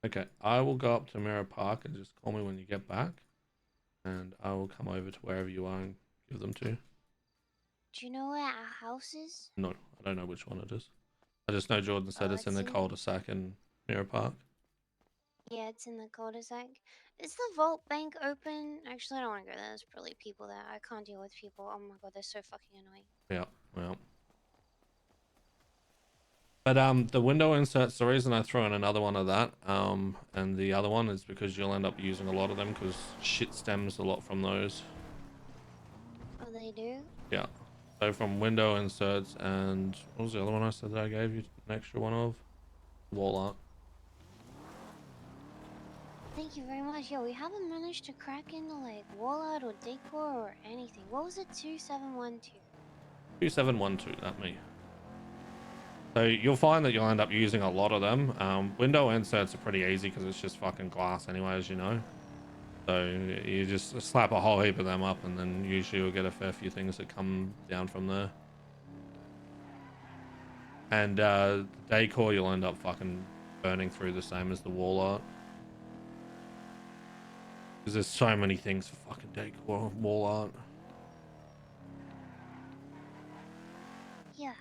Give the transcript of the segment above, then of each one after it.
Okay, I will go up to Mirror Park and just call me when you get back, and I will come over to wherever you are and give them to you. Do you know where our house is? No, I don't know which one it is. I just know Jordan said Oh, it's in it's the in. cul-de-sac in Mirror Park. Yeah, it's in the cul-de-sac. Is the vault bank open? Actually, I don't want to go there. There's probably people there. I can't deal with people. Oh my god, they're so fucking annoying. Yeah, well. But the window inserts, the reason I throw in another one of that, and the other one is because you'll end up using a lot of them because shit stems a lot from those. Oh, they do? Yeah. So from window inserts and what was the other one I said that I gave you an extra one of? Wall art. Thank you very much. Yo, we haven't managed to crack into like wall art or decor or anything. What was it? 2712. 2712, that me. So you'll find that you'll end up using a lot of them. Window inserts are pretty easy because it's just fucking glass anyway, as you know. So you just slap a whole heap of them up and then usually you'll get a fair few things that come down from there. And decor you'll end up fucking burning through the same as the wall art. Because there's so many things for fucking decor, wall art. Yeah.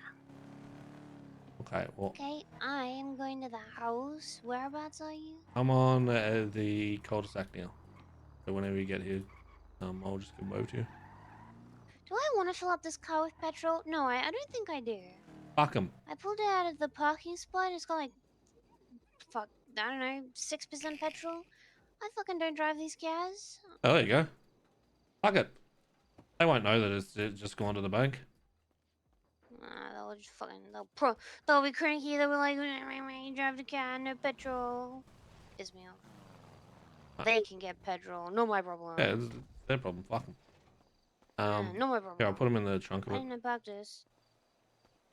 Okay, well, Okay, I am going to the house. Whereabouts are you? I'm on the cul-de-sac now. So whenever you get here, I'll just come over to you. Do I want to fill up this car with petrol? No, I don't think I do. Fuck 'em. I pulled it out of the parking spot. It's got like, fuck, I don't know, 6% petrol. I fucking don't drive these cars. Oh, there you go. Fuck it. They won't know that it's just gone to the bank. They'll just fucking, they'll be cranky. They'll be like, you drive the car, no petrol. Piss me off. Uh, They can get petrol, no my yeah, problem. it's their problem. Fuck 'em. No my Here, I'll put them problem. in the trunk of I it. didn't park this.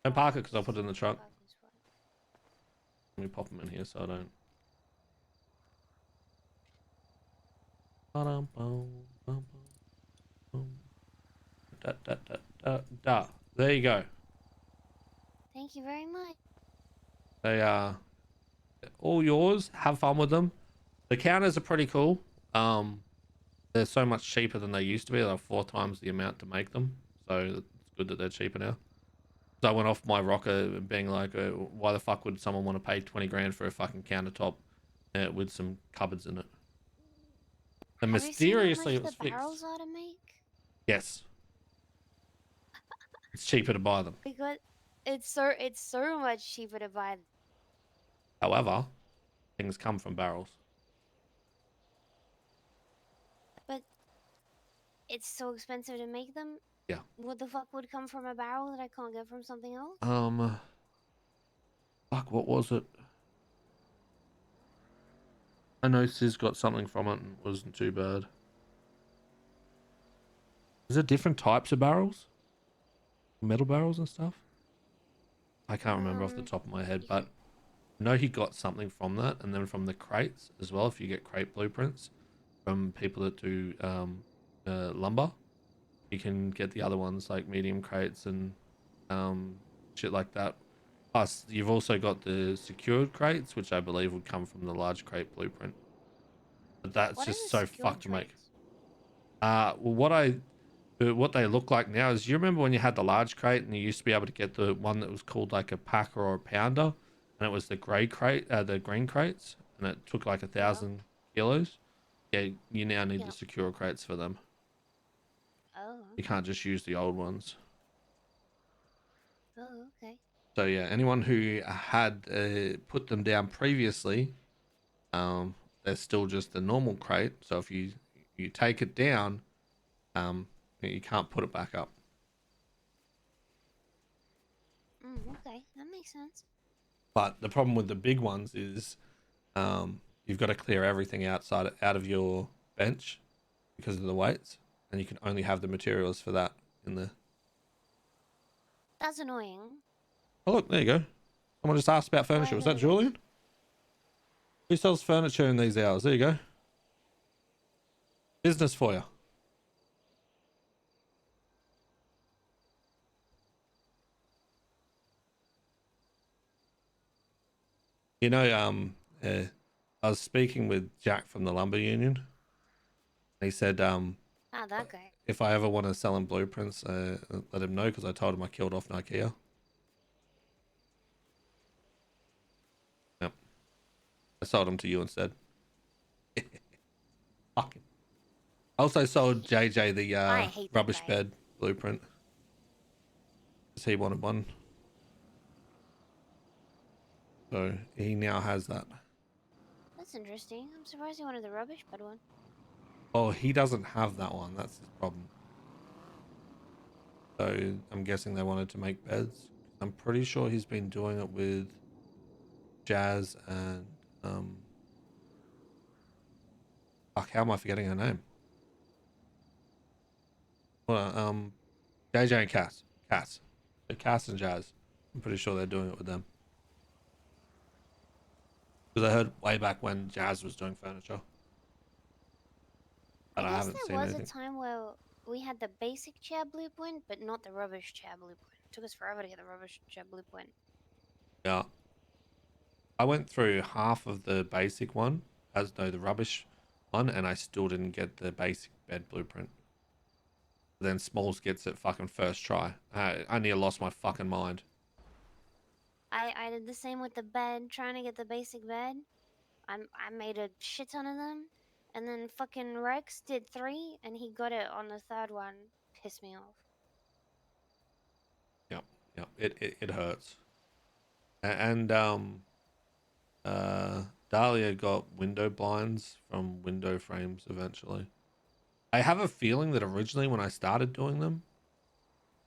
Don't park it because I'll put it in the trunk. Parking spot. Let me pop them in here so I don't. Da-dum, boom, boom, boom, boom. Da, da, da, da, da. There you go. Thank you very much. They are all yours. Have fun with them. The counters are pretty cool. They're so much cheaper than they used to be. They're 4 times the amount to make them. So it's good that they're cheaper now. So I went off my rocker being like, why the fuck would someone want to pay 20 grand for a fucking countertop with some cupboards in it? And Have you seen how mysteriously much it the was fixed. barrels are to make? Yes, it's cheaper to buy them. Because it's so much cheaper to buy. However, things come from barrels. But it's so expensive to make them. Yeah. What the fuck would come from a barrel that I can't get from something else? Fuck, what was it? I know Sis got something from it and it wasn't too bad. Is there different types of barrels? Metal barrels and stuff? I can't remember off the top of my head, You but can. I know he got something from that, and then from the crates as well. If you get crate blueprints from people that do lumber, you can get the other ones like medium crates and um, shit like that. Plus, you've also got the secured crates, which I believe would come from the large crate blueprint. But that's What are just the so secured fucked to make. traits? Well, what they look like now is you remember when you had the large crate and you used to be able to get the one that was called like a packer or a pounder, and it was the gray crate, the green crates, and it took like a Yeah. 1,000 kilos. Yeah, you now need the Yeah. secure crates for them. Oh, You okay. can't just use the old ones. Oh, okay. So yeah, anyone who had put them down previously, they're still just the normal crate. So if you take it down, um, you can't put it back up. Okay. That makes sense. But the problem with the big ones is you've got to clear everything out of your bench because of the weights, and you can only have the materials for that in there. That's annoying. Oh look, there you go. Someone just asked about Oh, furniture. I Was that heard it. Julian? Who sells furniture in these hours? There you go. Business for you. You know, I was speaking with Jack from the lumber union. He said, Ah, that guy. if I ever want to sell him blueprints, let him know because I told him I killed off Nokia. Yep, I sold him to you instead. Fucking. I also sold JJ the I hate that rubbish guy. bed blueprint because he wanted one. So he now has that. That's interesting. I'm surprised he wanted the rubbish bed one. Oh, he doesn't have that one. That's his problem. So I'm guessing they wanted to make beds. I'm pretty sure he's been doing it with Jazz and fuck, how am I forgetting her name? Well, JJ and Cass. Cass. So Cass and Jazz. I'm pretty sure they're doing it with them. Because I heard way back when Jazz was doing furniture. I But I guess haven't there seen was a anything. time where we had the basic chair blueprint, but not the rubbish chair blueprint. It took us forever to get the rubbish chair blueprint. Yeah. I went through half of the basic one, as though the rubbish one, and I still didn't get the basic bed blueprint. Then Smalls gets it fucking first try. I nearly lost my fucking mind. I did the same with the bed, trying to get the basic bed. I made a shit ton of them, and then fucking Rex did 3, and he got it on the third one. Pissed me off. Yep, yep. It hurts. And Dahlia got window blinds from window frames eventually. I have a feeling that originally when I started doing them,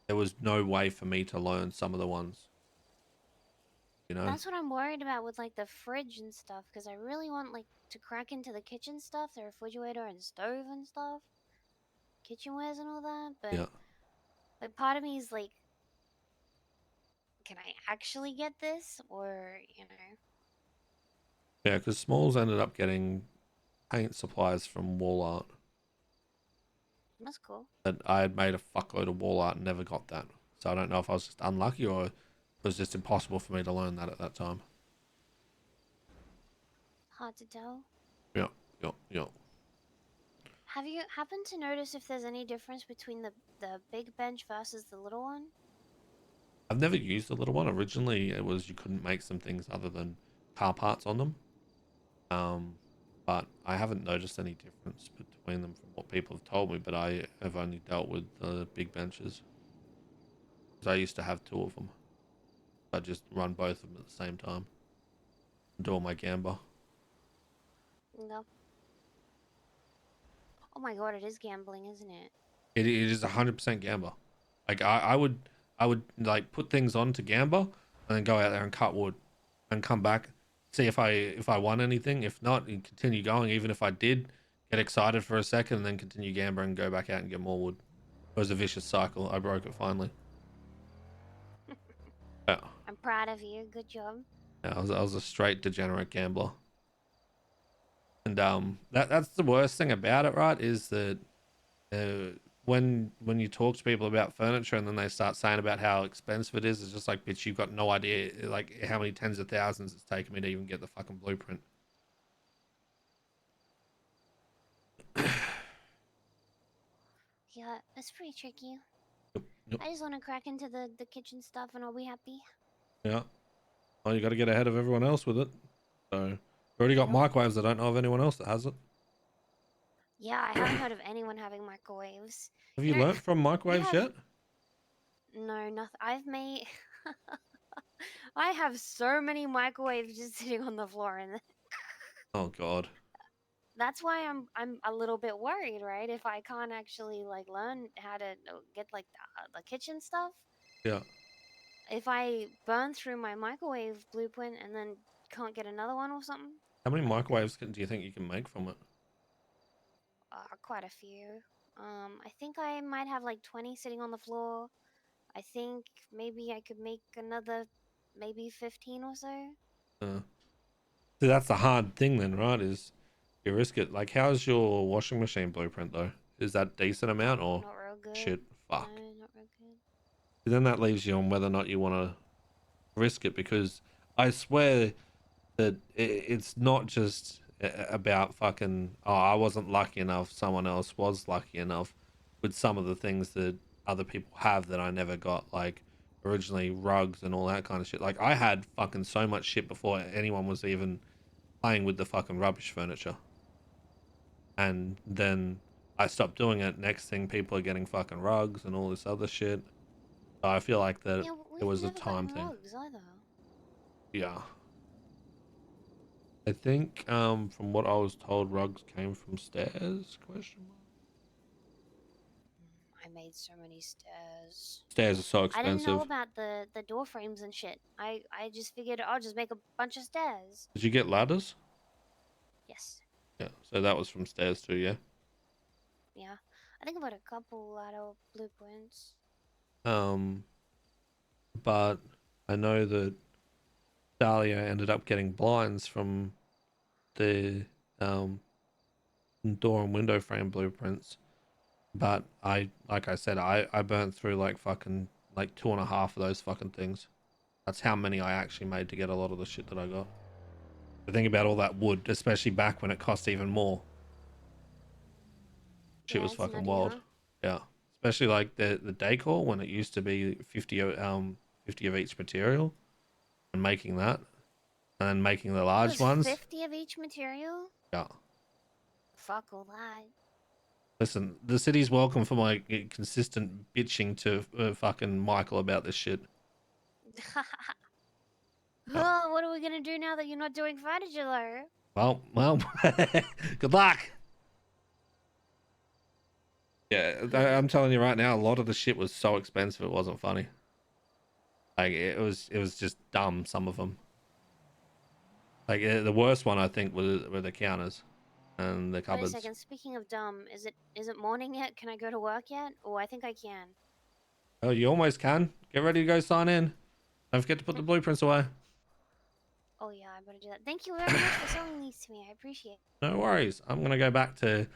there was no way for me to learn some of the ones, you know? That's what I'm worried about with like the fridge and stuff, because I really want like to crack into the kitchen stuff, the refrigerator and stove and stuff, kitchenwares and all that. Yeah. But part of me is like, can I actually get this, or you know? Yeah, because Smalls ended up getting paint supplies from wall art. That's cool. But I had made a fuckload of wall art and never got that. So I don't know if I was just unlucky or it was just impossible for me to learn that at that time. Hard to tell. Yeah, yeah, yeah. Have you happened to notice if there's any difference between the big bench versus the little one? I've never used the little one. Originally, it was you couldn't make some things other than car parts on them. Um, but I haven't noticed any difference between them from what people have told me. But I have only dealt with the big benches because I used to have two of them. I just run both of them at the same time and do all my gamba. No. Oh my god, it is gambling, isn't it? It is 100% gamba. Like I would like put things on to gamba and then go out there and cut wood and come back, see if I won anything. If not, and continue going. Even if I did get excited for a second and then continue gamba and go back out and get more wood. It was a vicious cycle. I broke it finally. Yeah, I'm proud of you. Good job. yeah, I was a straight degenerate gambler. And that's the worst thing about it, right? Is that when you talk to people about furniture and then they start saying about how expensive it is, it's just like, bitch, you've got no idea like how many tens of thousands it's taken me to even get the fucking blueprint. Yeah, it's pretty tricky. Yep. I just want to crack into the kitchen stuff and I'll be happy. Yeah. Well, you got to get ahead of everyone else with it. So, we already got Yep. microwaves. I don't know of anyone else that has it. Yeah, I haven't heard of anyone having microwaves. Have you You know, learnt from we microwaves have yet? no nothing. I've made. I have so many microwaves just sitting on the floor, and Oh God. that's why I'm a little bit worried, right? If I can't actually like learn how to get like the kitchen stuff, Yeah. if I burn through my microwave blueprint and then can't get another one or something, How many like microwaves do you think you can make from it? quite a few. I think I might have like 20 sitting on the floor. I think maybe I could make another, maybe 15 or so. Uh, See, that's the hard thing then, right? Is you risk it. Like, how's your washing machine blueprint though? Is that decent Not amount or not real good. shit? Fuck. No, not real good. Then that leaves you on whether or not you want to risk it because I swear that it's not just about fucking, oh, I wasn't lucky enough, someone else was lucky enough with some of the things that other people have that I never got, like originally rugs and all that kind of shit. Like I had fucking so much shit before anyone was even playing with the fucking rubbish furniture. And then I stopped doing it. Next thing, people are getting fucking rugs and all this other shit. So I feel like that Yeah, it we've was a never time gotten thing. rugs either. Yeah. I think from what I was told, rugs came from stairs? Question mark. I made so many stairs. Stairs are so I didn't know expensive. about the door frames and shit. I just figured I'll just make a bunch of stairs. Did you get ladders? Yes. Yeah. So that was from stairs too. Yeah. Yeah. I think about a couple out of blueprints. Um, but I know that Dahlia ended up getting blinds from the um door and window frame blueprints. But like I said, I burnt through like fucking like 2.5 of those fucking things. That's how many I actually made to get a lot of the shit that I got. I think about all that wood, especially back when it cost even more. Shit Yeah, was it's fucking nutty, wild. huh? Yeah, especially like the decor when it used to be 50 of each material, and making that, and then making the It large was ones. 50 of each material? Yeah. Fuck all that. Listen, the city's welcome for my consistent bitching to fucking Michael about this shit. Yeah. Oh, what are we gonna do now that you're not doing furniture though? Well, good luck. Yeah, I'm telling you right now, a lot of the shit was so expensive it wasn't funny. Like it was just dumb. Some of them. Like the worst one I think were the counters and the Wait a cupboards. second, speaking of dumb, is it morning yet? Can I go to work yet? Oh, I think I can. Oh, you almost can. Get ready to go sign in. Don't forget to put the blueprints away. Oh yeah, I better do that. Thank you very much for selling these to me. I appreciate No worries. I'm gonna go back to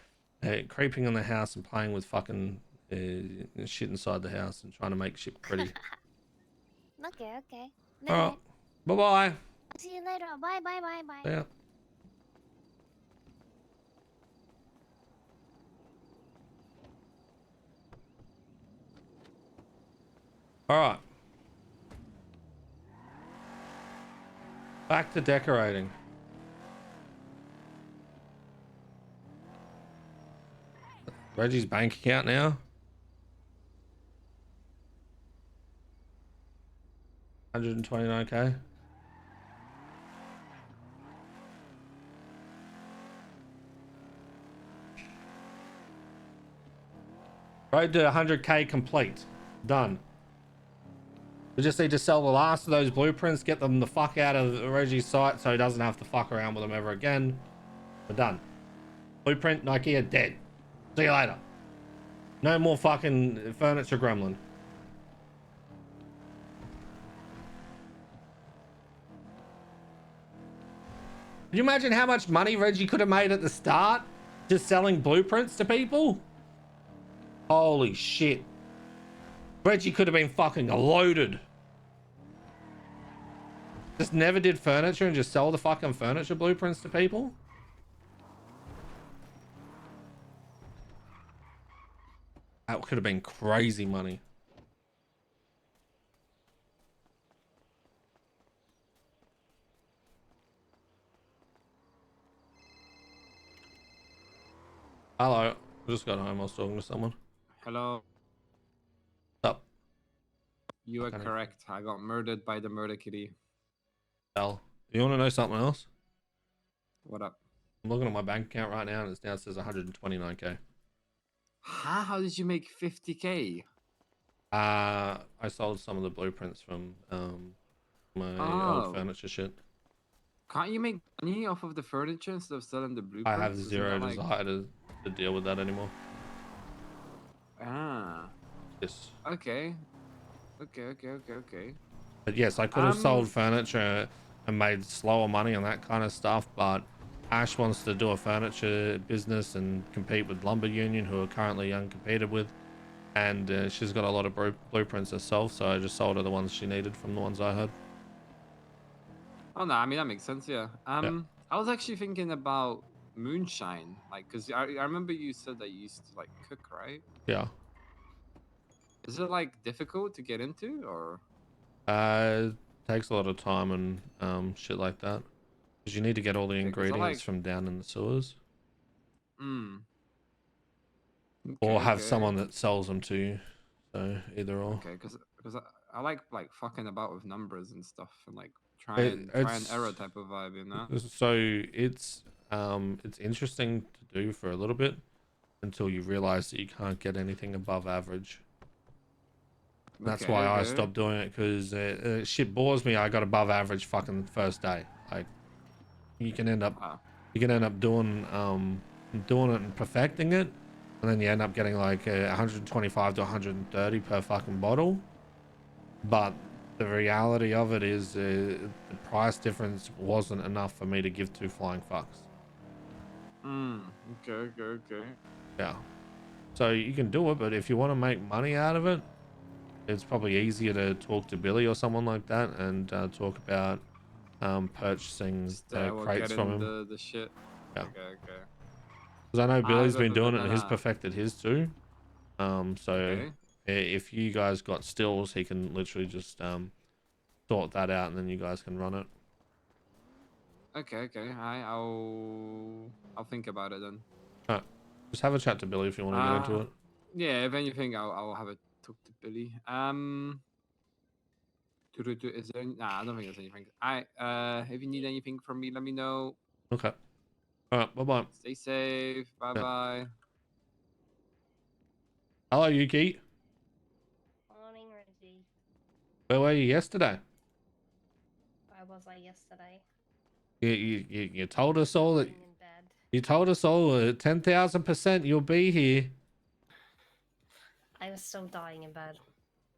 creeping in the house and playing with fucking shit inside the house and trying to make shit pretty. it. Okay, okay. All Night right. night. Bye bye. I'll see you later. Bye bye bye bye. Yeah. All right. Back to decorating. Reggie's bank account now. 129k. Road to 100k complete. Done. We just need to sell the last of those blueprints, get them the fuck out of Reggie's site so he doesn't have to fuck around with them ever again. We're done. Blueprint, Ikea, dead. See you later. No more fucking furniture gremlin. Can you imagine how much money Reggie could have made at the start? Just selling blueprints to people? Holy shit. Reggie could have been fucking loaded. Just never did furniture and just sell the fucking furniture blueprints to people? That could have been crazy money. Hello. I just got home. I was talking to someone. Hello, What's up? you are Kind of correct. I got murdered by the murder kitty. hell. You want to know something else? What up? I'm looking at my bank account right now and it's now says 129k. How did you make 50k? I sold some of the blueprints from my old Oh, furniture shit. can't you make money off of the furniture instead of selling the blueprints? I have Isn't zero that like... desire to deal with that anymore. Ah, Yes. okay. Okay. But yes, I could have sold furniture and made slower money on that kind of stuff, but Ash wants to do a furniture business and compete with Lumber Union, who are currently uncompeted with. And she's got a lot of blueprints herself, so I just sold her the ones she needed from the ones I had. Oh no, I mean that makes sense. Yeah. Yeah. I was actually thinking about moonshine, like, cause I remember you said that you used to like cook, right? Yeah. Is it like difficult to get into, or? It takes a lot of time and shit like that. Because you need to get all the Okay, cause I ingredients like. from down in the sewers. Mm. Or Okay, have okay, someone that sells them to you. So either or. okay, cause I like fucking about with numbers and stuff and like try and error It's type of vibe, you know? so it's interesting to do for a little bit until you realize that you can't get anything above average. That's Okay, why I okay. stopped doing it, because shit bores me. I got above average fucking first day. Like you can end up Wow. doing it and perfecting it, and then you end up getting like 125 to 130 per fucking bottle. But the reality of it is the price difference wasn't enough for me to give two flying fucks. Okay, okay, okay. Yeah. So you can do it, but if you want to make money out of it, it's probably easier to talk to Billy or someone like that and talk about purchasing We'll crates get from in him. the shit. Yeah. Okay, okay. Because I know Billy's But, been but, doing but it no, and he's no. perfected his too. So Okay. if you guys got stills, he can literally just sort that out and then you guys can run it. Okay, okay. I'll think about it then. Alright. Just have a chat to Billy if you want to get into Uh it. yeah, if anything I'll have a talk to Billy. Is there nah, I don't think there's anything. If you need anything from me, let me know. Okay. Alright, bye bye. Stay safe. Bye Yeah. bye. Hello, Yuki. Morning, Reggie. Where were you yesterday? Where was I yesterday? You told us all that Lying in bed. you told us all 10,000% you'll be here. I was still dying in bed.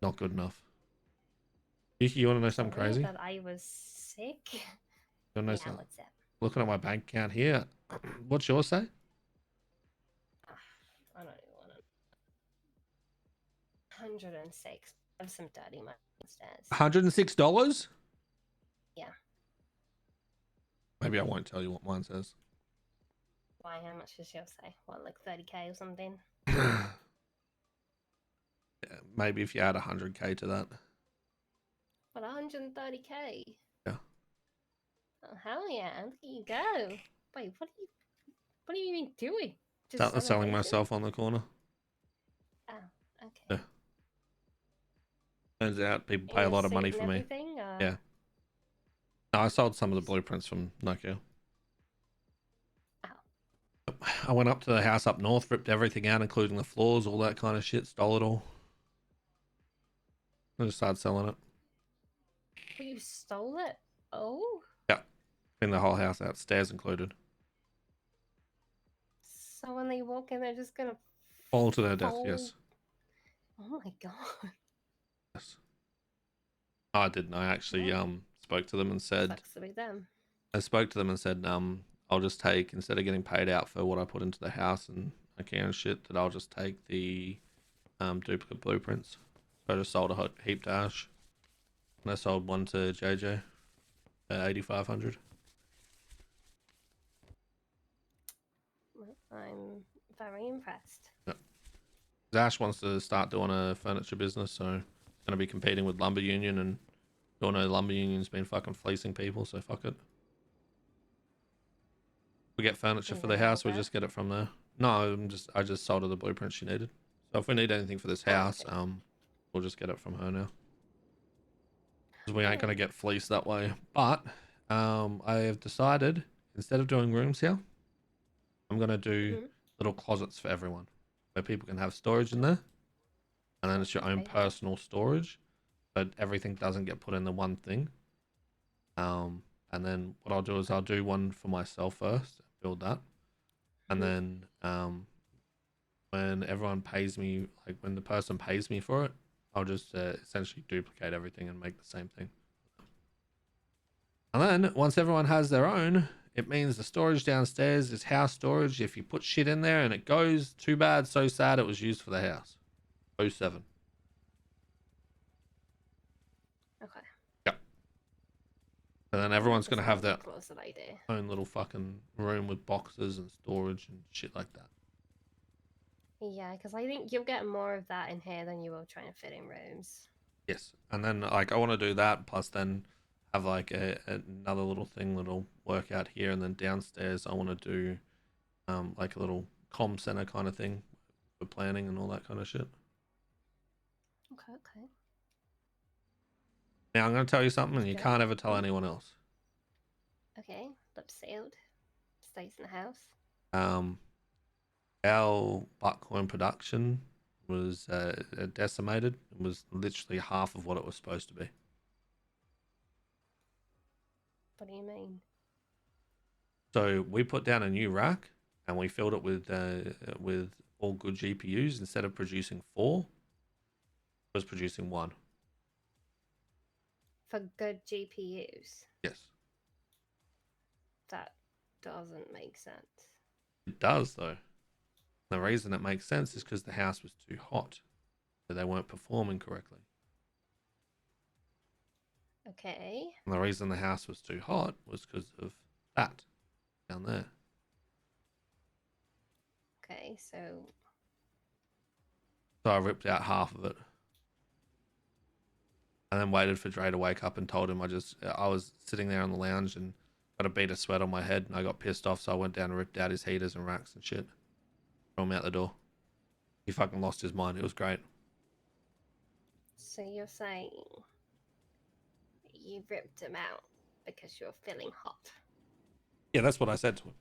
Not good enough. Yuki, you want to know something Told you crazy? that I was sick. You want to know Yeah, something? what's up? Looking at my bank account here. What's yours say? I don't even want to. 106. I have some dirty money downstairs. $106? Yeah. Maybe I won't tell you what mine says. Why? How much does yours say? What, like 30k or something? Yeah, maybe if you add 100k to that. What, 130k? Yeah. Oh, hell yeah. Look at you go. Wait, what are you even doing? Selling celebrating? myself on the corner. Oh, okay. Yeah. Turns out people pay In a a lot of suit money and for me. everything, or... Yeah. No, I sold some of the blueprints from Nokia. Oh. I went up to the house up north, ripped everything out, including the floors, all that kind of shit, stole it all. I just started selling it. Well, you stole it? Oh? Yeah. Cleaned the whole house out, stairs included. So when they walk in, they're just gonna Fall to their death, fall? yes. Oh my god. Yes. I didn't. I actually Oh. spoke to them and said, Sucks to be them. I'll just take, instead of getting paid out for what I put into the house and IKEA and shit, that I'll just take the duplicate blueprints. So I just sold a heap to Ash. And I sold one to JJ at 8,500. Well, I'm very impressed. Yep. Ash wants to start doing a furniture business, so he's going to be competing with Lumber Union, and you all know Lumber Union's been fucking fleecing people, so fuck it. We get furniture You for the gonna house, help we her? just get it from there. No, I just sold her the blueprint she needed. So if we need anything for this Oh, house, okay. we'll just get it from her now. Because we ain't Oh. gonna get fleeced that way. But I have decided, instead of doing rooms here, I'm gonna do Mhm. little closets for everyone, where people can have storage in there, and then it's your own Okay. personal storage, but everything doesn't get put in the one thing. And then what I'll do is I'll do one for myself first, build that, and Mhm. then when everyone pays me, like when the person pays me for it, I'll just essentially duplicate everything and make the same thing. And then once everyone has their own, it means the storage downstairs is house storage. If you put shit in there and it goes, too bad, so sad, it was used for the house. 07. Okay. Yep. And then everyone's That's gonna have their a closer idea. own little fucking room with boxes and storage and shit like that. Yeah, because I think you'll get more of that in here than you will trying to fit in rooms. Yes, and then like I want to do that, plus then have like another little thing that'll work out here, and then downstairs I want to do like a little comm center kind of thing for planning and all that kind of shit. Okay, okay. Now I'm going to tell you something, and you Okay. can't ever tell anyone else. Okay, lips sealed. Stays in the house. Our Bitcoin production was decimated. It was literally half of what it was supposed to be. What do you mean? So we put down a new rack, and we filled it with all good GPUs. Instead of producing 4, it was producing 1. For good GPUs? Yes, That doesn't make sense. it does though. The reason it makes sense is because the house was too hot, so they weren't performing correctly. Okay. And the reason the house was too hot was because of that down there. Okay, so So I ripped out half of it, and then waited for Dre to wake up and told him I was sitting there on the lounge and got a bead of sweat on my head, and I got pissed off, so I went down and ripped out his heaters and racks and shit. Threw him out the door. He fucking lost his mind. It was great. so you're saying you ripped him out because you're feeling hot? Yeah, that's what I said to him.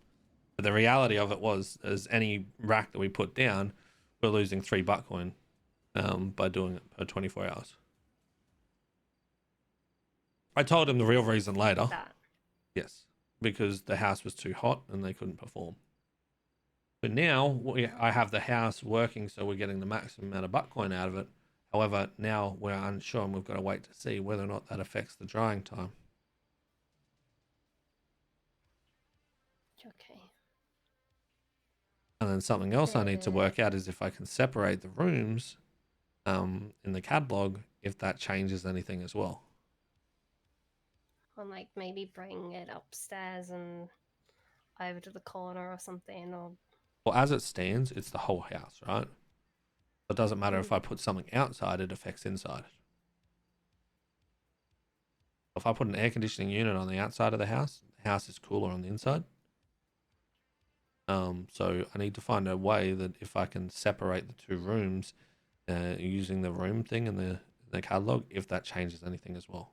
But the reality of it was, as any rack that we put down, we're losing 3 Bitcoin by doing it per 24 hours. I told him the real reason later. That. Yes, because the house was too hot and they couldn't perform. But now I have the house working, so we're getting the maximum amount of Bitcoin out of it. However, now we're unsure, and we've got to wait to see whether or not that affects the drying time. Okay. And then something else I need to work out is if I can separate the rooms in the catalog, if that changes anything as well. Or like maybe bring it upstairs and over to the corner or something, or Well, as it stands, it's the whole house, right? It doesn't matter if I put something outside, it affects inside. If I put an air conditioning unit on the outside of the house is cooler on the inside. So I need to find a way that if I can separate the 2 rooms using the room thing in the catalog, if that changes anything as well.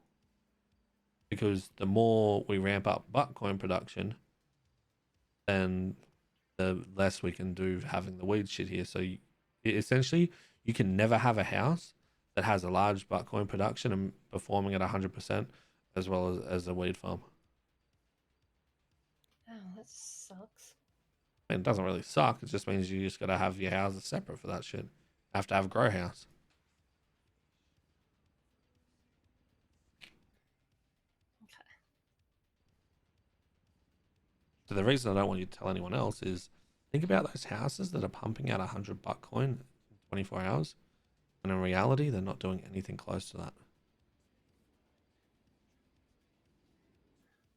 Because the more we ramp up Bitcoin production, then the less we can do having the weed shit here. So essentially, you can never have a house that has a large Bitcoin production and performing at 100% as well as a weed farm. oh, that sucks. I mean, it doesn't really suck. It just means you just got to have your houses separate for that shit. You have to have a grow house. Okay. So the reason I don't want you to tell anyone else is think about those houses that are pumping out 100 Bitcoin in 24 hours. And in reality, they're not doing anything close to that.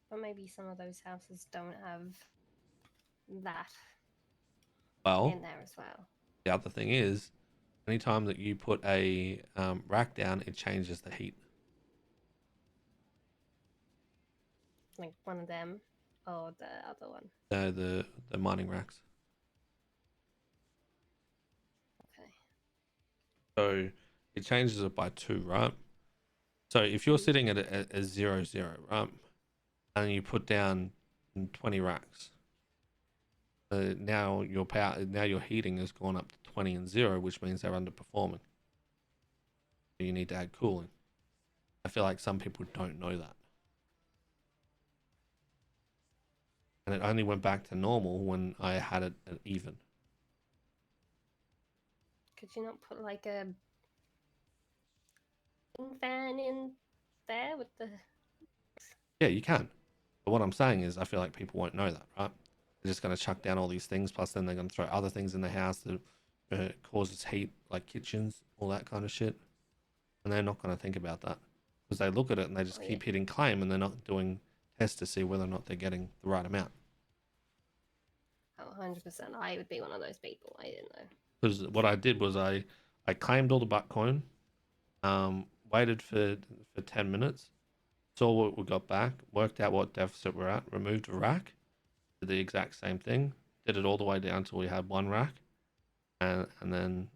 But maybe some of those houses don't have that Well, in there as well. the other thing is, anytime that you put a rack down, it changes the heat. Like one of them or the other one. The mining racks. Okay. So it changes it by 2, right? So if you're sitting at a 0, 0, right, and you put down 20 racks, now your heating has gone up to 20 and 0, which means they're underperforming. So you need to add cooling. I feel like some people don't know that. And it only went back to normal when I had it at even. Could you not put like a fan in there with the... Yeah, you can. But what I'm saying is I feel like people won't know that, right? They're just going to chuck down all these things, plus then they're going to throw other things in the house that causes heat, like kitchens, all that kind of shit. And they're not going to think about that. Because they look at it and they just keep hitting claim, and they're not doing test to see whether or not they're getting the right amount. Oh, 100%. I would be one of those people. I didn't know. Because what I did was I claimed all the Bitcoin, waited for 10 minutes, saw what we got back, worked out what deficit we're at, removed a rack, did the exact same thing, did it all the way down until we had one rack, and then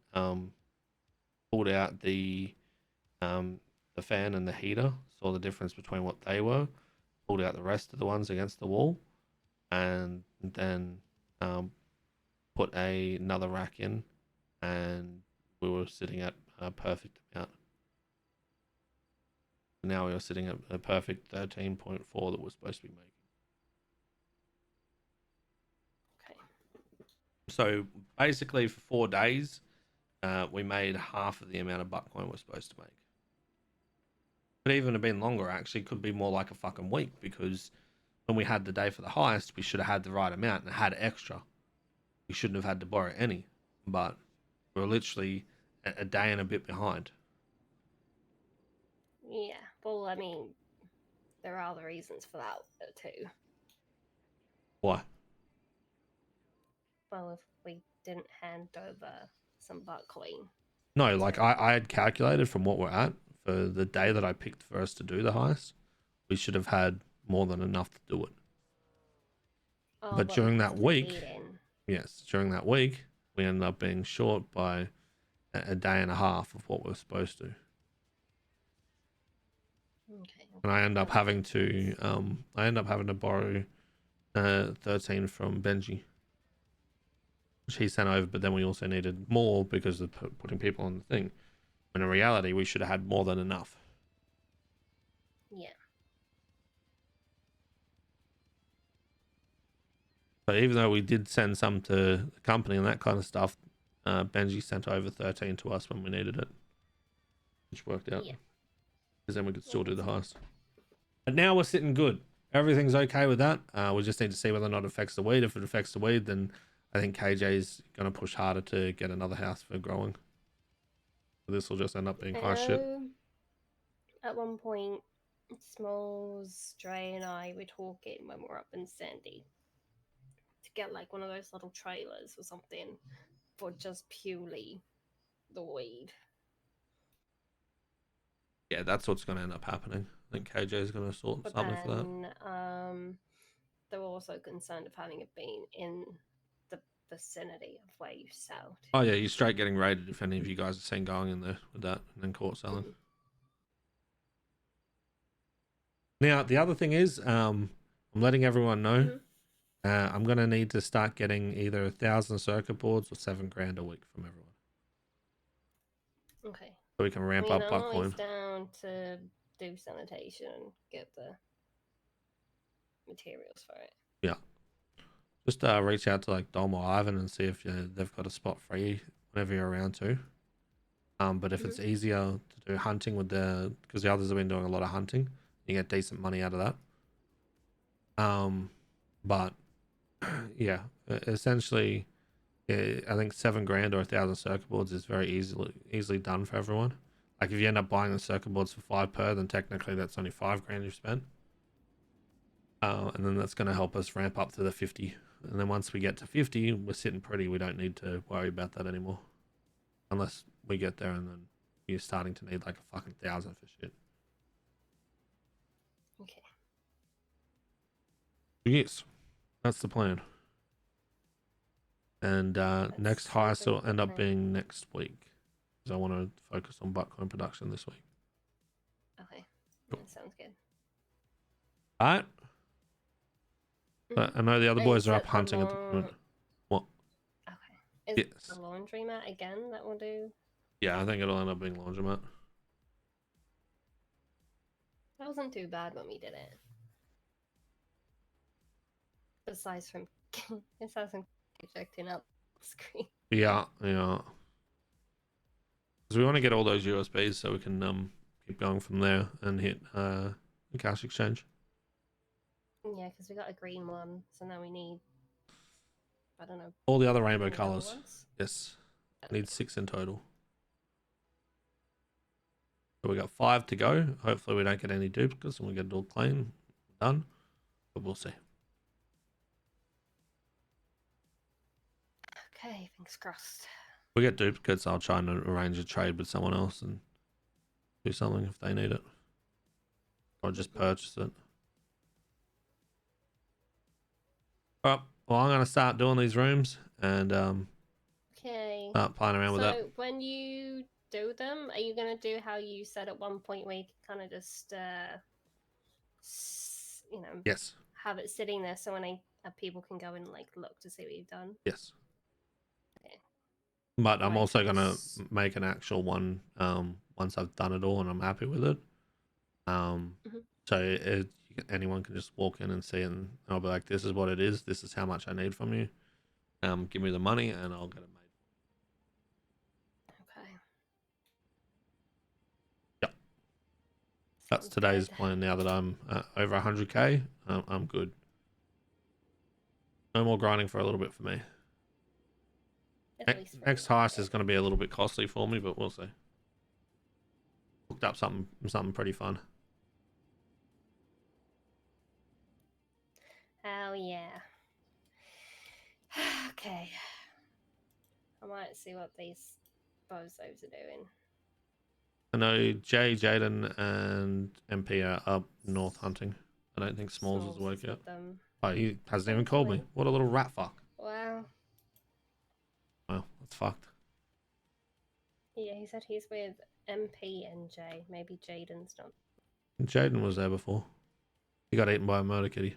pulled out the fan and the heater, saw the difference between what they were, pulled out the rest of the ones against the wall, and then put another rack in, and we were sitting at a perfect amount. Now we are sitting at a perfect 13.4 that we're supposed to be making. Okay. So basically for 4 days, we made half of the amount of Bitcoin we're supposed to make. Could even have been longer, actually. Could be more like a fucking week, because when we had the day for the heist, we should have had the right amount and had extra. We shouldn't have had to borrow any, but we're literally a day and a bit behind. Yeah. Well, I mean, there are other reasons for that too. Why? Well, if we didn't hand over some Bitcoin. No, like I had calculated from what we're at for the day that I picked for us to do the heist, we should have had more than enough to do it. Oh, But during that week, eating. yes, during that week, we ended up being short by a day and a half of what we were supposed to. Okay. And I end up having to borrow 13 from Benji, which he sent over, but then we also needed more because of putting people on the thing. When in reality, we should have had more than enough. Yeah. But even though we did send some to the company and that kind of stuff, Benji sent over 13 to us when we needed it, which worked out. Yeah. Because then we could still do the heist. But now we're sitting good. Everything's okay with that. We just need to see whether or not it affects the weed. If it affects the weed, then I think KJ's going to push harder to get another house for growing. This will just end up being high shit. At one point, Smalls, Dre, and I were talking when we were up in Sandy to get like one of those little trailers or something for just purely the weed. Yeah, that's what's going to end up happening. I think KJ is going to sort But something for that. then they were also concerned of having it being in the vicinity of where you sell to. Oh yeah, you're straight getting raided if any of you guys are seen going in there with that and then caught selling. Now the other thing is, I'm letting everyone know, I'm gonna need to start getting either 1,000 circuit boards or $7,000 a week from everyone. Okay. So we can ramp up I'm always Bitcoin. down to do sanitation and get the materials for it. Yeah. Just reach out to like Dom or Ivan and see if they've got a spot free whenever you're around too. But if it's easier to do hunting with because the others have been doing a lot of hunting, you get decent money out of that. But yeah, essentially, yeah, I think $7,000 or 1,000 circuit boards is very easily done for everyone. Like if you end up buying the circuit boards for 5 per, then technically that's only $5,000 you've spent. And then that's going to help us ramp up to the 50. And then once we get to 50, we're sitting pretty. We don't need to worry about that anymore. Unless we get there and then you're starting to need like a fucking 1,000 for shit. Okay. Yes, that's the plan. And next heist will end up being next week. Because I want to focus on Bitcoin production this week. Okay. That sounds good. Alright. But I know the other boys Is are up it hunting at the moment. What? Okay. Is Yes. the laundromat again that will do? Yeah, I think it'll end up being laundromat. That wasn't too bad when we did it. Besides from projecting up the screen. Yeah. Because we want to get all those USBs so we can keep going from there and hit the cash exchange. Yeah, because we got a green one, so now we need, I don't know, All the other rainbow yellow colors. ones? Yes. Need 6 in total. So we got 5 to go. Hopefully we don't get any duplicates and we get it all clean. Done. but we'll see. Okay, fingers crossed. If we get duplicates, I'll try and arrange a trade with someone else and do something if they need it, or just purchase it. All right, well, I'm gonna start doing these rooms and Okay. start playing around with that. So when you do them, are you gonna do how you said at one point where you kind of just, you know, Yes, have it sitting there so when people can go and like look to see what you've done? yes. Okay. But I'm Right, also gonna s- make an actual one once I've done it all and I'm happy with it. So anyone can just walk in and see it, and I'll be like, "This is what it is. This is how much I need from you. Give me the money, and I'll get it made." Okay. Yep. That's Sounds today's good. plan. Now that I'm over 100k, I'm good. No more grinding for a little bit for me. At least for Next a little heist is bit. going to be a little bit costly for me, but we'll see. Hooked up something pretty fun. Oh yeah. Okay. I might see what these bozos are doing. I know Jay, Jaden, and MP are up north hunting. I don't think Smalls is awake Smalls is yet. with them. Oh, he hasn't even Thank called me. you. What a little rat fuck. Wow. Well, that's fucked. Yeah, he said he's with MP and J. Maybe Jaden's not. Jaden was there before. He got eaten by a murder kitty.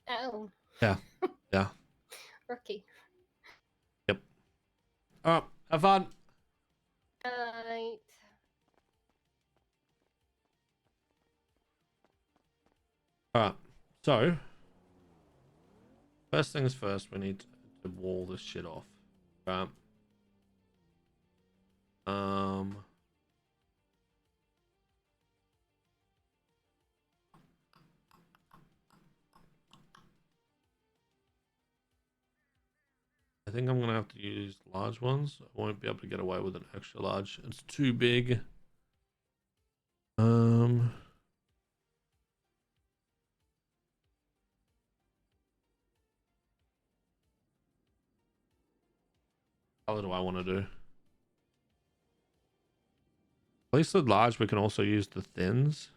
Oh. Yeah. Yeah. Rookie. Yep. All right. Have fun. Right. All right. So, first things first, we need to wall this shit off. Right. Um. I think I'm gonna have to use large ones. I won't be able to get away with an extra large. It's too big. What color do I want to do? At least with large, we can also use the thins.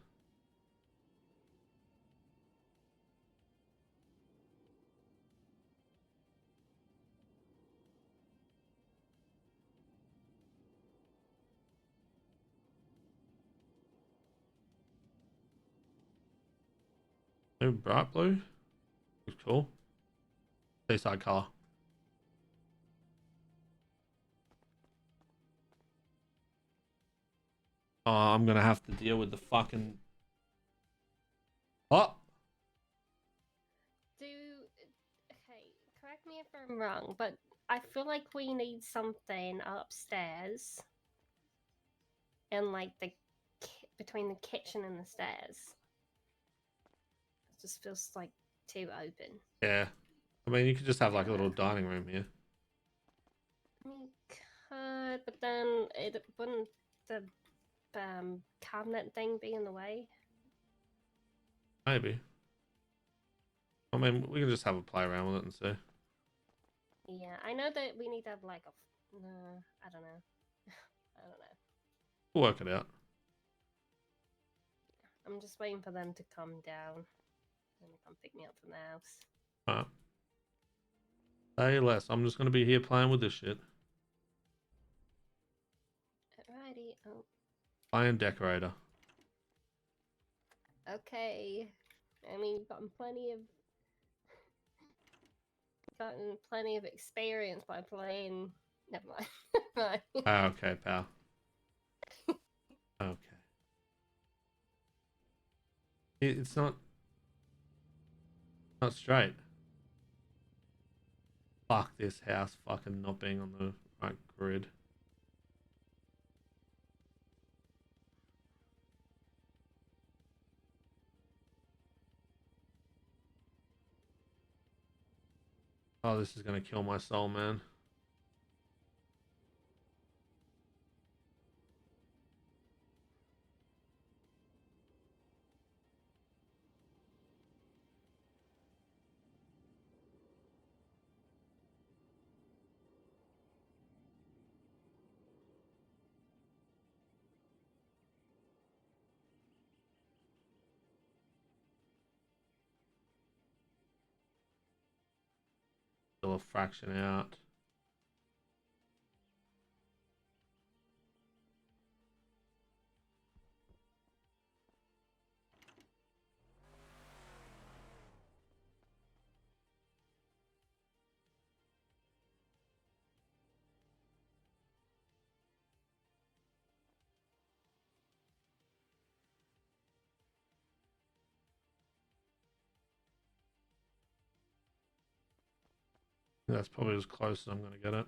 Maybe bright blue. Looks cool. Seaside color. Oh, I'm gonna have to deal with the fucking. Oh, Okay, correct me if I'm wrong, but I feel like we need something upstairs and like between the kitchen and the stairs. It just feels like too open. yeah. I mean, you could just have like a little dining room here. You could, but then it wouldn't the cabinet thing be in the way? Maybe. I mean, we can just have a play around with it and see. Yeah, I know that we need to have like a. No, I don't know. I don't know. We'll work it out. I'm just waiting for them to come down and come pick me up from the house. Alright. Say less. I'm just gonna be here playing with this shit. Alrighty. Oh, Playing decorator. okay. I mean, you've gotten plenty of experience by playing. Never mind. Never mind. Ah, okay, pal. Okay. It's not straight. Fuck this house fucking not being on the right grid. Oh, this is gonna kill my soul, man. Still a fraction out. That's probably as close as I'm going to get it.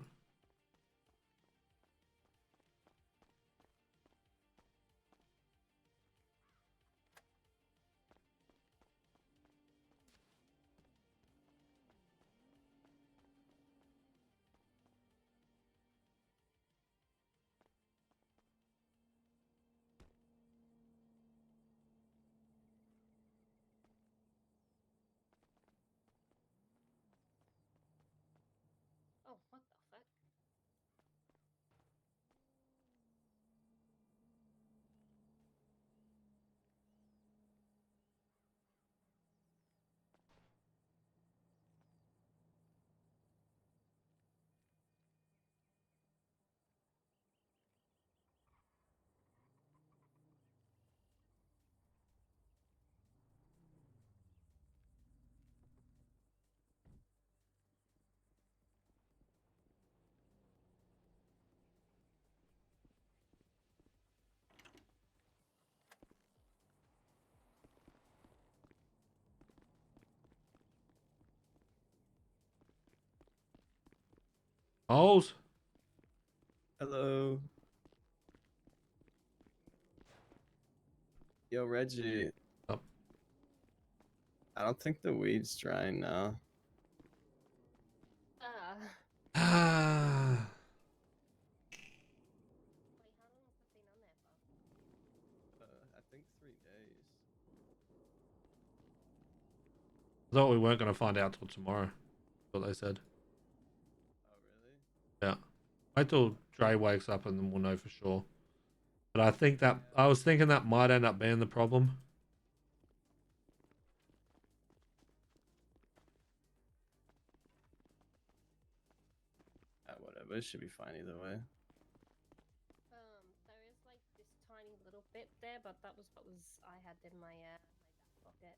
Oh, what the fuck? Holes? Hello. Yo, Reggie. Oh. I don't think the weed's drying now. Ah. Ah. Wait, how long has it been on there for? I think 3 days. I thought we weren't going to find out till tomorrow. That's what they said. Oh, really? Yeah. Wait till Dre wakes up and then we'll know for sure. But I think that I was thinking that might end up being the problem. Whatever. It should be fine either way. There is like this tiny little bit there, but that was what I had in my back pocket.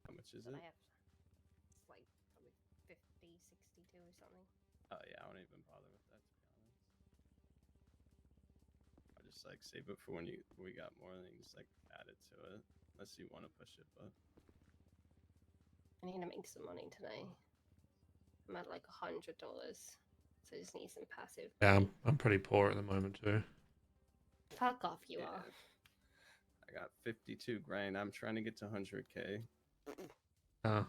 How much is But it? I have, it's like probably 50, 62 or something. Oh, yeah. I won't even bother with that, to be honest. I'll just like save it for when we got more and then you just like add it to it. Unless you want to push it, but I need to make some money today. I'm at like $100, so I just need some passive. Yeah, money. I'm pretty poor at the moment too. Fuck off, you yeah. are. I got 52 grand. I'm trying to get to 100K. Yeah,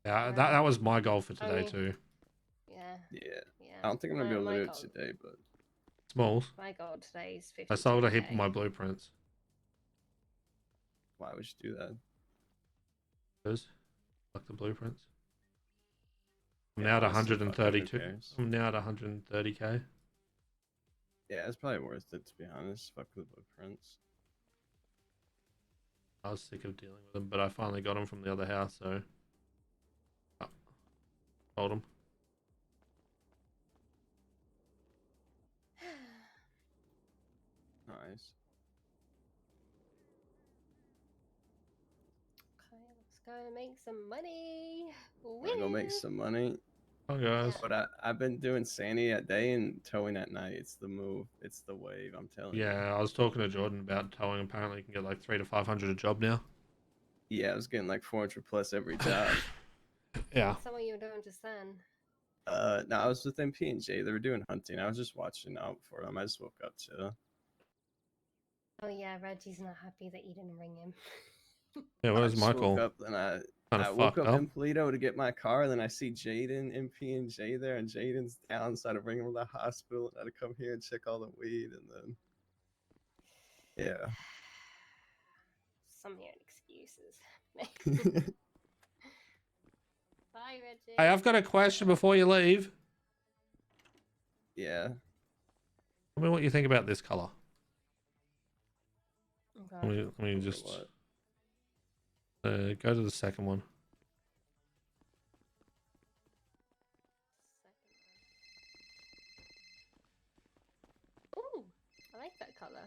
Well, that was my goal for I today mean- too. Yeah. Yeah. Yeah. I don't think I'm gonna be able to my do it goal- today, but Smalls. My goal today is 50. I sold a heap of my blueprints. why would you do that? Those, like the blueprints. I'm Yeah, now at honestly, fuck it, who 132. cares? I'm now at 130k. Yeah, it's probably worth it, to be honest. Fuck the blueprints. I was sick of dealing with them, but I finally got them from the other house, so sold them. Nice. Okay, let's go make some money. Wanna go make Woo! some money? Oh guys, Yeah. But I've been doing Sandy at day and towing at night. It's the move. It's the wave. I'm telling you. yeah, I was talking to Jordan about towing. Apparently, you can get like 300 to 500 a job now. Yeah, I was getting like 400 plus every job. Yeah, So what you were doing just then? No, I was with MP and J. They were doing hunting. I was just watching out for them. I just woke up too. Oh yeah, Reggie's not happy that you didn't ring him. yeah. I Where's just Michael? woke up and Kind I of woke fucked up up. in Polito to get my car, and then I see Jaden, MP, and J there, and Jaden's down, so I had to bring him to the hospital. I had to come here and check all the weed, and then yeah. Some weird excuses. Bye, Reggie. Hey, I've got a question before you leave. Yeah. Tell me what you think about this color. Okay. Let me Over just what? go to the second one. like that color.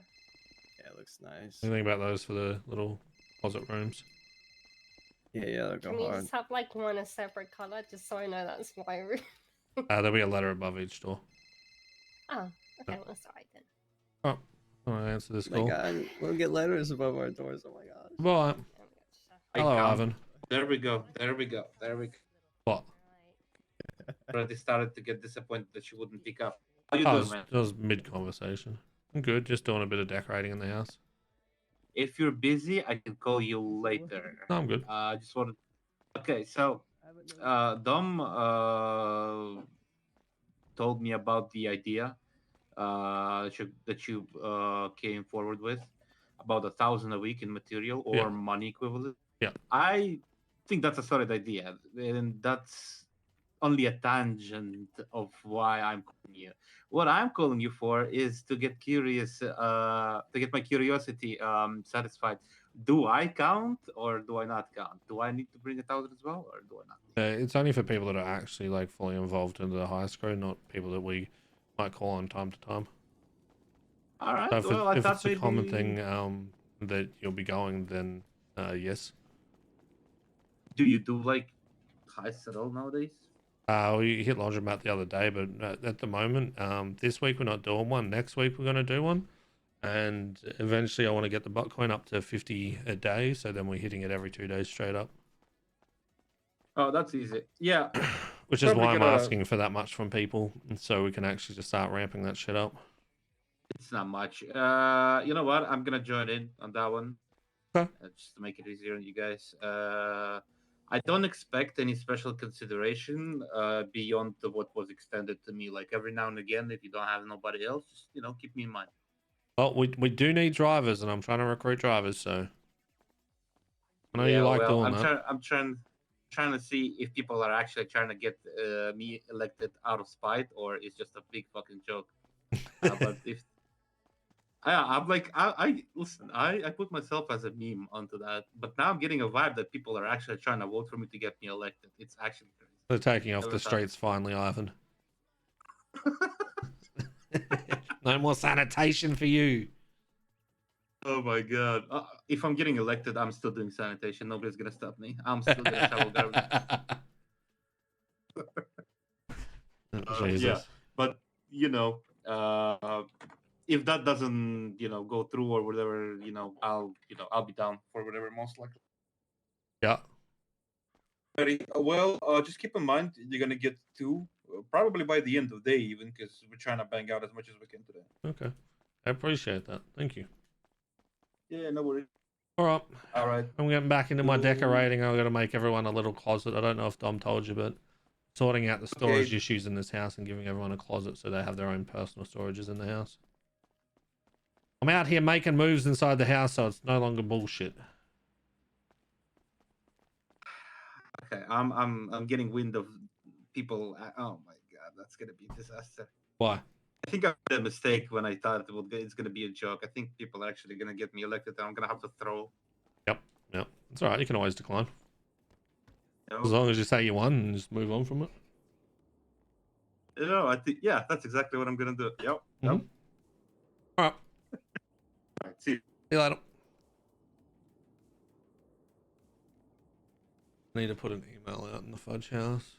Yeah, it looks nice. What do you think about those for the little closet rooms? Yeah, they'll go Can we hard. just have like one a separate color just so I know that's my room? There'll be a letter above each door. Oh, okay, well that's alright then. Oh, I want to answer this Oh my call. god, we'll get letters above our doors. Oh my gosh. Bye. Oh my gosh. Hello, come. Ivan. There we go. There we go. There we go. What? Already started to get disappointed that she wouldn't pick up. How you Oh, doing, man? it was mid-conversation. I'm good, just doing a bit of decorating in the house. If you're busy, I can call you later. No, I'm good. I just wanted. Okay, so Dom told me about the idea that you came forward with about 1,000 a week in material or Yeah. money equivalent. Yeah. I think that's a solid idea, and that's only a tangent of why I'm calling you. What I'm calling you for is to get curious, to get my curiosity satisfied. Do I count or do I not count? Do I need to bring 1,000 as well, or do I not? It's only for people that are actually like fully involved in the high school, not people that we might call on time to time. All right. So if, Well, I if thought it's a maybe common thing that you'll be going, then yes. Do you do like heists at all nowadays? We hit laundromat the other day, but at the moment, this week we're not doing one. Next week we're going to do one, and eventually I want to get the Bitcoin up to 50 a day. So then we're hitting it every 2 days straight up. Oh, that's easy. Yeah. Which is Probably why I'm gonna- asking for that much from people, so we can actually just start ramping that shit up. It's not much. You know what? I'm gonna join in on that one. Okay. Just to make it easier on you guys. I don't expect any special consideration beyond what was extended to me. Like every now and again, if you don't have nobody else, just keep me in mind. Well, we do need drivers, and I'm trying to recruit drivers, so I know you like doing that. I'm trying to see if people are actually trying to get me elected out of spite, or it's just a big fucking joke. But if I'm like, I listen, I put myself as a meme onto that, but now I'm getting a vibe that people are actually trying to vote for me to get me elected. It's actually crazy. They're taking off Never the thought- streets finally, Ivan. No more sanitation for you. Oh my god! If I'm getting elected, I'm still doing sanitation. Nobody's gonna stop me. I'm still gonna shovel garbage. Jesus. Yeah, but if that doesn't go through or whatever, I'll be down for whatever, most likely. Yeah. Well, just keep in mind you're gonna get two, probably by the end of the day, even because we're trying to bang out as much as we can today. Okay. I appreciate that. Thank you. Yeah, no worries. All right. All right. I'm getting back into my Cool. decorating. I've got to make everyone a little closet. I don't know if Dom told you, but sorting out the storage Okay. issues in this house and giving everyone a closet so they have their own personal storages in the house. I'm out here making moves inside the house, so it's no longer bullshit. Okay, I'm getting wind of people. Oh my god, that's gonna be a disaster. Why? I think I made a mistake when I thought it's gonna be a joke. I think people are actually gonna get me elected, and I'm gonna have to throw. Yep. It's all right. You can always decline. You know? As long as you say you won and just move on from it. I think that's exactly what I'm gonna do. Yep. Mhm. All right. All right, see you. See you later. Need to put an email out in the fudge house.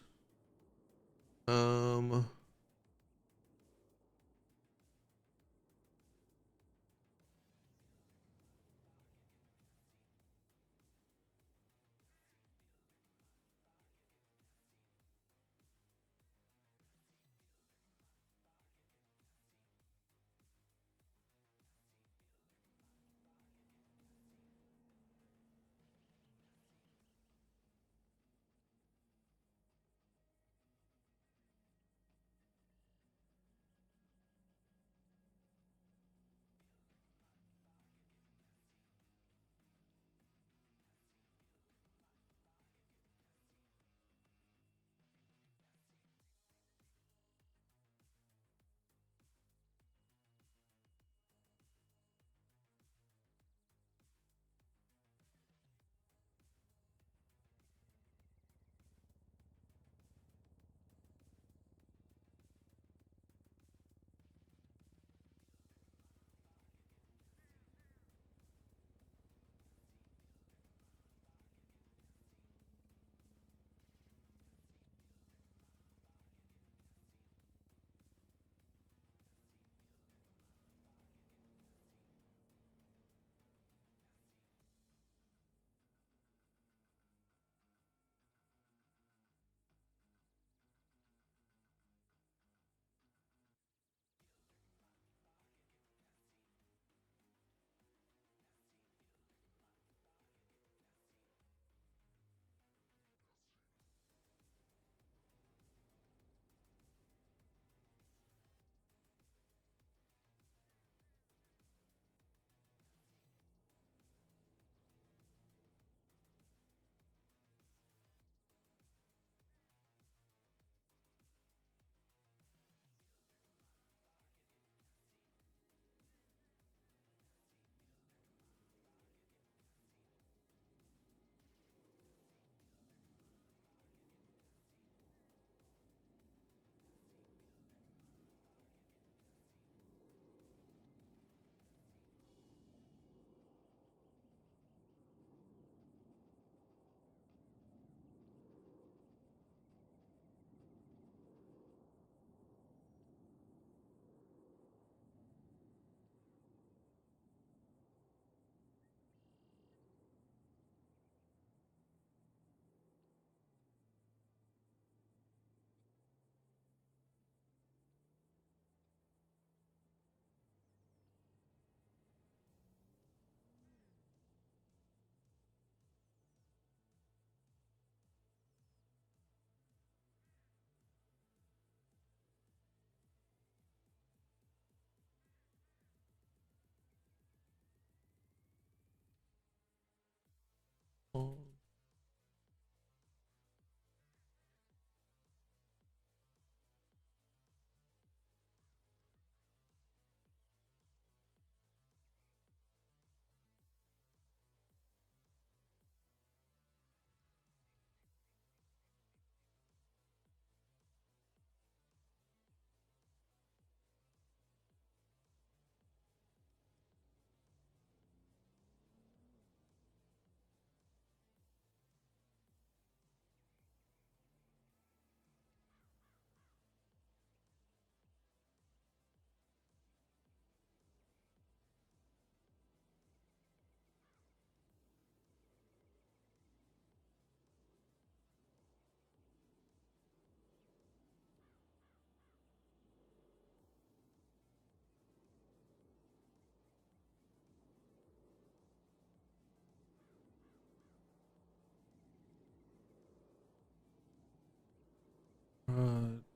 Oh.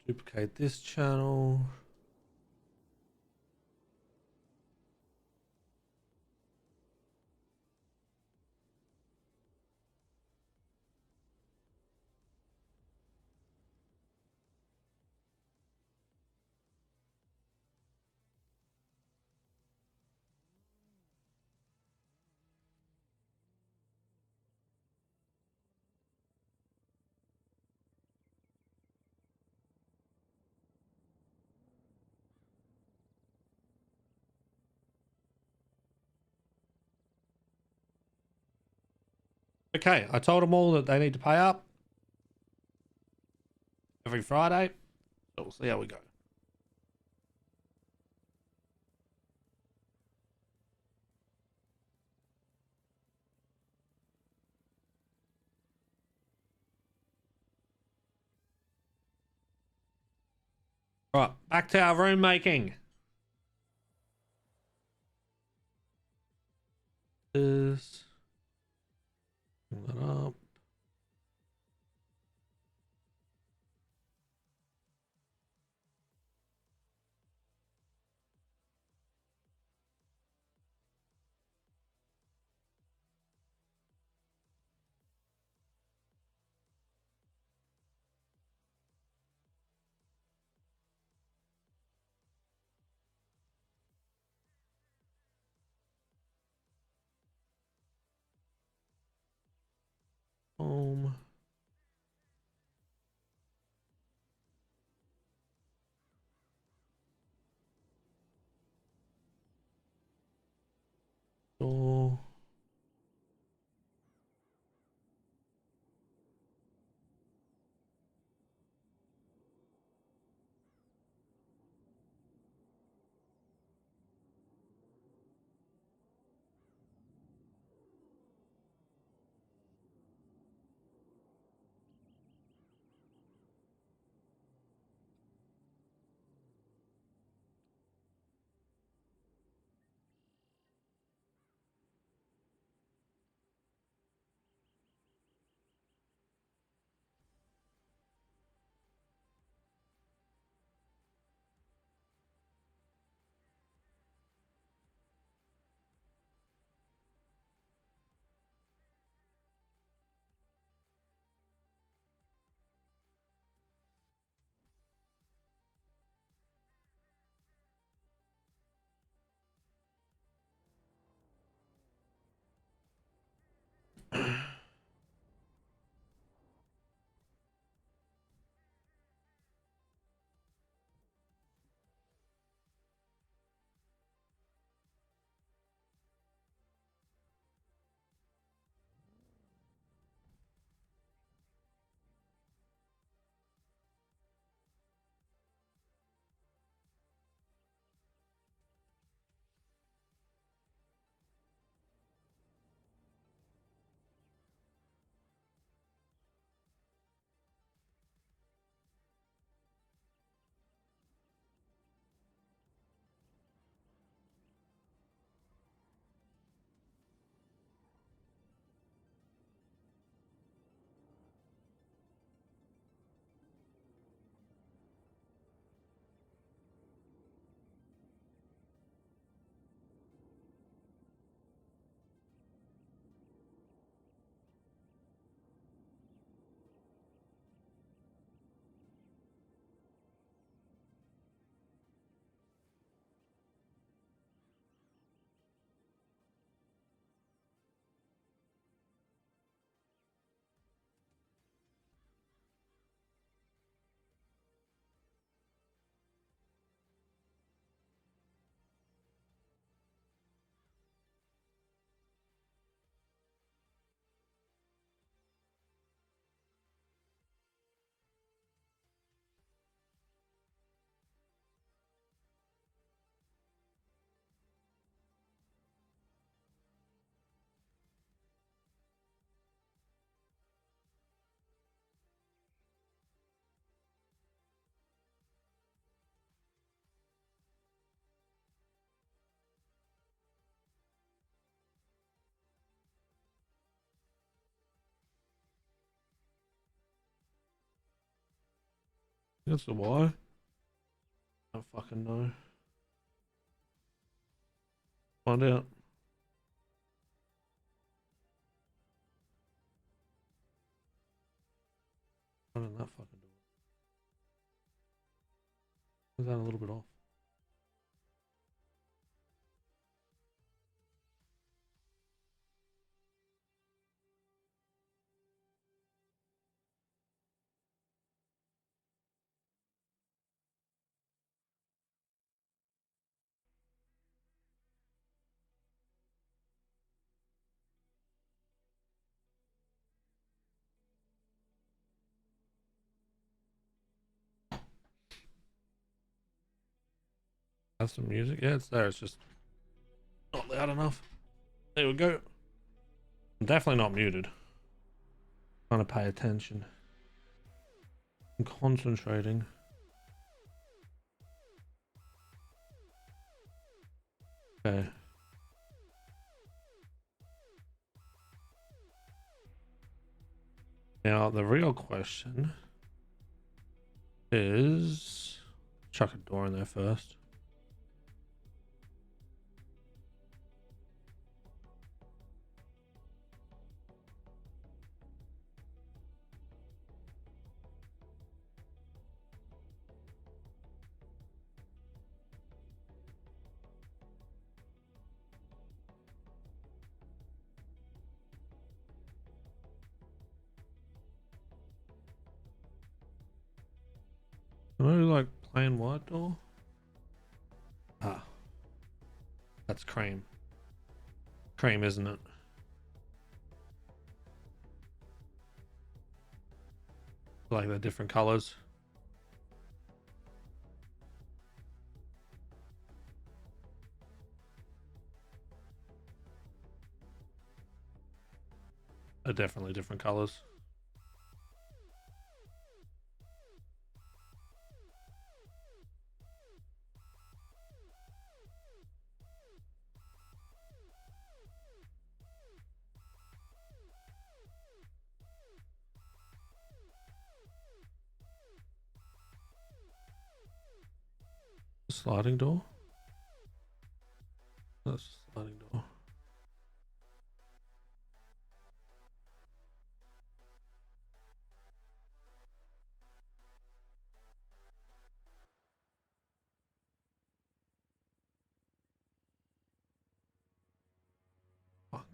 Duplicate this channel. Okay, I told them all that they need to pay up every Friday. So we'll see how we go. All right, back to our room making. This. Bring that up. Home. Door. That's the why. I don't fucking know. Find out. Why didn't that fucking do it? Was that a little bit off? That's some music. Yeah, it's there. It's just not loud enough. There we go. I'm definitely not muted. Trying to pay attention. I'm concentrating. Okay. Now the real question is, chuck a door in there first. Am I like plain white door? Ah, that's cream. Cream, isn't it? Like the different colors. Are definitely different colors. Sliding door? That's a sliding door. Fuck.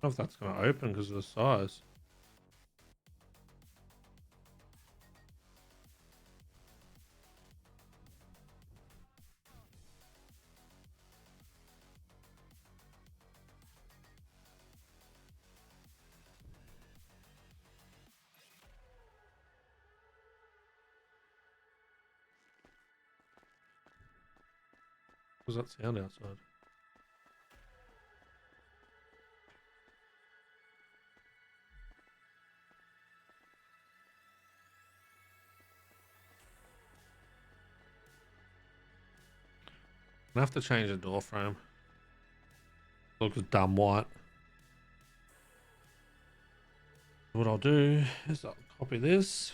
I don't know if that's going to open because of the size. What does that sound outside? I have to change the door frame. Looks dumb white. What I'll do is I'll copy this.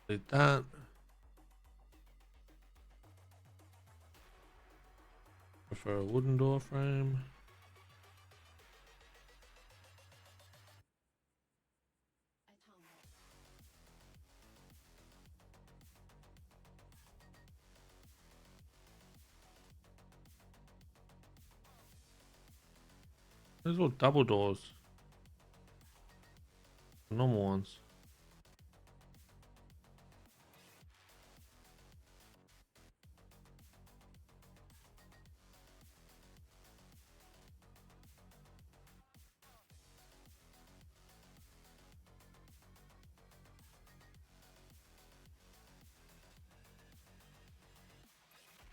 Delete that. Prefer a wooden door frame. These are all double doors. Normal ones.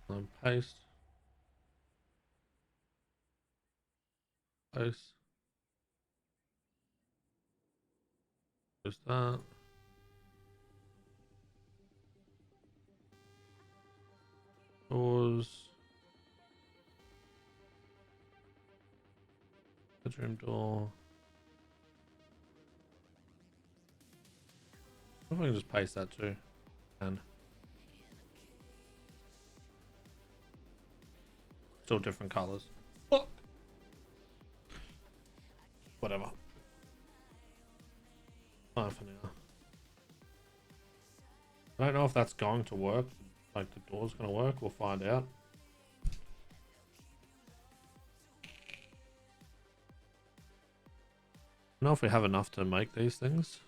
And paste. Paste. Just that. Doors. Bedroom door. I wonder if I can just paste that too. And still different colors. Fuck. Whatever. Fine for now. I don't know if that's going to work. Like the door's gonna work. We'll find out. I don't know if we have enough to make these things.